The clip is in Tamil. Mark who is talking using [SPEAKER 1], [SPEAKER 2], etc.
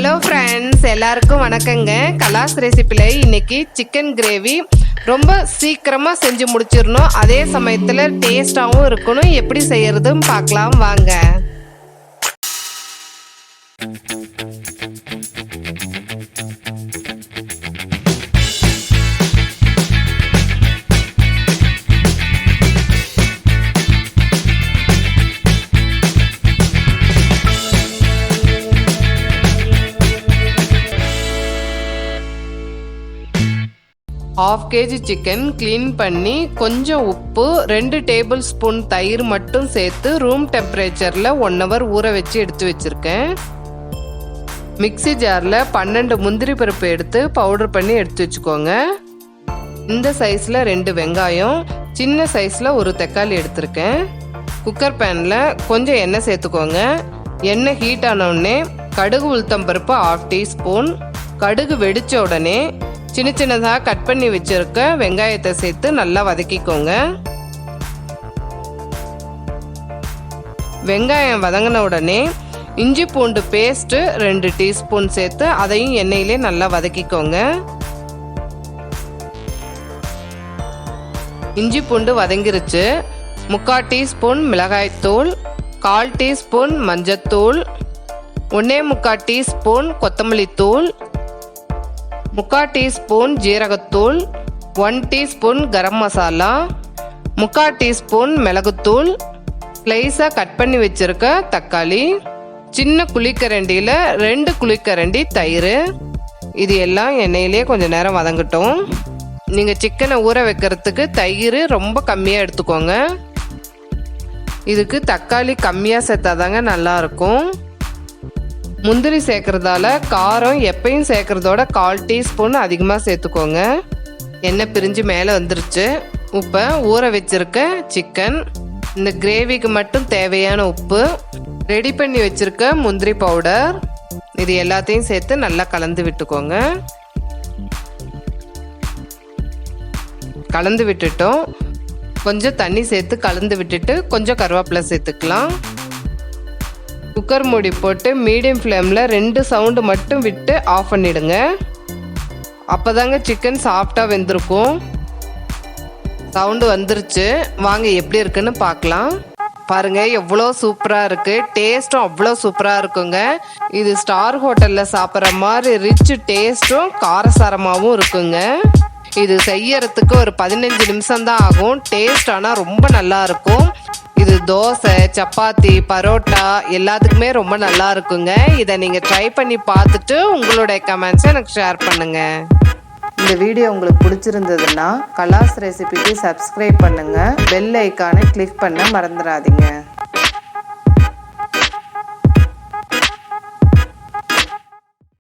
[SPEAKER 1] ஹலோ ஃப்ரெண்ட்ஸ், எல்லாருக்கும் வணக்கங்க. கலாஸ் ரெசிபியில் இன்னைக்கு சிக்கன் கிரேவி ரொம்ப சீக்கிரமாக செஞ்சு முடிச்சிடணும், அதே சமயத்தில் டேஸ்டாகவும் இருக்கணும். எப்படி செய்யறதுன்னு பார்க்கலாம் வாங்க. ஹாஃப் கேஜி சிக்கன் க்ளீன் பண்ணி கொஞ்சம் உப்பு 2 டேபிள் ஸ்பூன் தயிர் மட்டும் சேர்த்து ரூம் டெம்பரேச்சரில் 1 hour ஊற வச்சு எடுத்து வச்சுருக்கேன். மிக்சி ஜாரில் 12 முந்திரி பருப்பு எடுத்து பவுடர் பண்ணி எடுத்து வச்சுக்கோங்க. இந்த சைஸில் 2 வெங்காயம், சின்ன சைஸில் ஒரு தக்காளி எடுத்திருக்கேன். குக்கர் பேனில் கொஞ்சம் எண்ணெய் சேர்த்துக்கோங்க. எண்ணெய் ஹீட் ஆனவுடனே கடுகு உளுத்தம் பருப்பு 1/2 டீஸ்பூன். கடுகு வெடித்த உடனே சின்ன சின்னதாக கட் பண்ணி வச்சிருக்க வெங்காயத்தை சேர்த்து நல்லா வதக்கிக்கோங்க. வெங்காயம் வதங்கின உடனே இஞ்சி பூண்டு பேஸ்ட்டு 2 டீஸ்பூன் சேர்த்து அதையும் எண்ணெயிலே நல்லா வதக்கிக்கோங்க. இஞ்சி பூண்டு வதங்கிருச்சு. 3/4 டீஸ்பூன் மிளகாய்த்தூள், 1/4 டீஸ்பூன் மஞ்சத்தூள், 1/4 டீஸ்பூன் கொத்தமல்லி தூள், 3/4 டீஸ்பூன் ஜீரகத்தூள், 1 டீஸ்பூன் கரம் மசாலா, 3/4 டீஸ்பூன் மிளகுத்தூள், ஸ்லைஸாக கட் பண்ணி வச்சிருக்க தக்காளி, சின்ன குழிக்கரண்டியில் 2 குழிக்கரண்டி தயிர். இது எல்லாம் எண்ணெயிலே கொஞ்சம் நேரம் வதங்கட்டும். நீங்கள் சிக்கனை ஊற வைக்கிறதுக்கு தயிர் ரொம்ப கம்மியாக எடுத்துக்கோங்க. இதுக்கு தக்காளி கம்மியாக சேர்த்தாதாங்க நல்லாயிருக்கும். முந்திரி சேர்க்கறதால காரம் எப்பயும் சேர்க்கறதோட 1/4 டீஸ்பூன் அதிகமாக சேர்த்துக்கோங்க. எண்ணெய் பிரிஞ்சு மேலே வந்துருச்சு. உப்பை ஊற வச்சிருக்க சிக்கன், இந்த கிரேவிக்கு மட்டும் தேவையான உப்பு, ரெடி பண்ணி வச்சிருக்க முந்திரி பவுடர், இது எல்லாத்தையும் சேர்த்து நல்லா கலந்து விட்டுக்கோங்க. கலந்து விட்டுட்டோம். கொஞ்சம் தண்ணி சேர்த்து கலந்து விட்டுட்டு கொஞ்சம் கருவேப்பிலை சேர்த்துக்கலாம். குக்கர் மூடி போட்டு மீடியம் ஃப்ளேமில் 2 சவுண்டு மட்டும் விட்டு ஆஃப் பண்ணிடுங்க. அப்போதாங்க சிக்கன் சாஃப்டாக வெந்திருக்கும். சவுண்டு வந்துருச்சு. வாங்க எப்படி இருக்குன்னு பார்க்கலாம். பாருங்கள் எவ்வளோ சூப்பராக இருக்குது. டேஸ்ட்டும் அவ்வளோ சூப்பராக இருக்குங்க. இது ஸ்டார் ஹோட்டலில் சாப்பிட்ற மாதிரி ரிச் டேஸ்ட்டும் காரசாரமாகவும் இருக்குங்க. இது செய்யறதுக்கு ஒரு 15 நிமிஷம் தான் ஆகும். டேஸ்ட் ஆனால் ரொம்ப நல்லா இருக்கும். இது தோசை, சப்பாத்தி, பரோட்டா எல்லாத்துக்குமே ரொம்ப நல்லா இருக்குங்க. இதை நீங்கள் ட்ரை பண்ணி பார்த்துட்டு உங்களுடைய கமெண்ட்ஸை எனக்கு ஷேர் பண்ணுங்கள்.
[SPEAKER 2] இந்த வீடியோ உங்களுக்கு பிடிச்சிருந்ததுன்னா கலாஸ் ரெசிபிக்கு சப்ஸ்கிரைப் பண்ணுங்கள். பெல் ஐக்கானை கிளிக் பண்ண மறந்துடாதீங்க.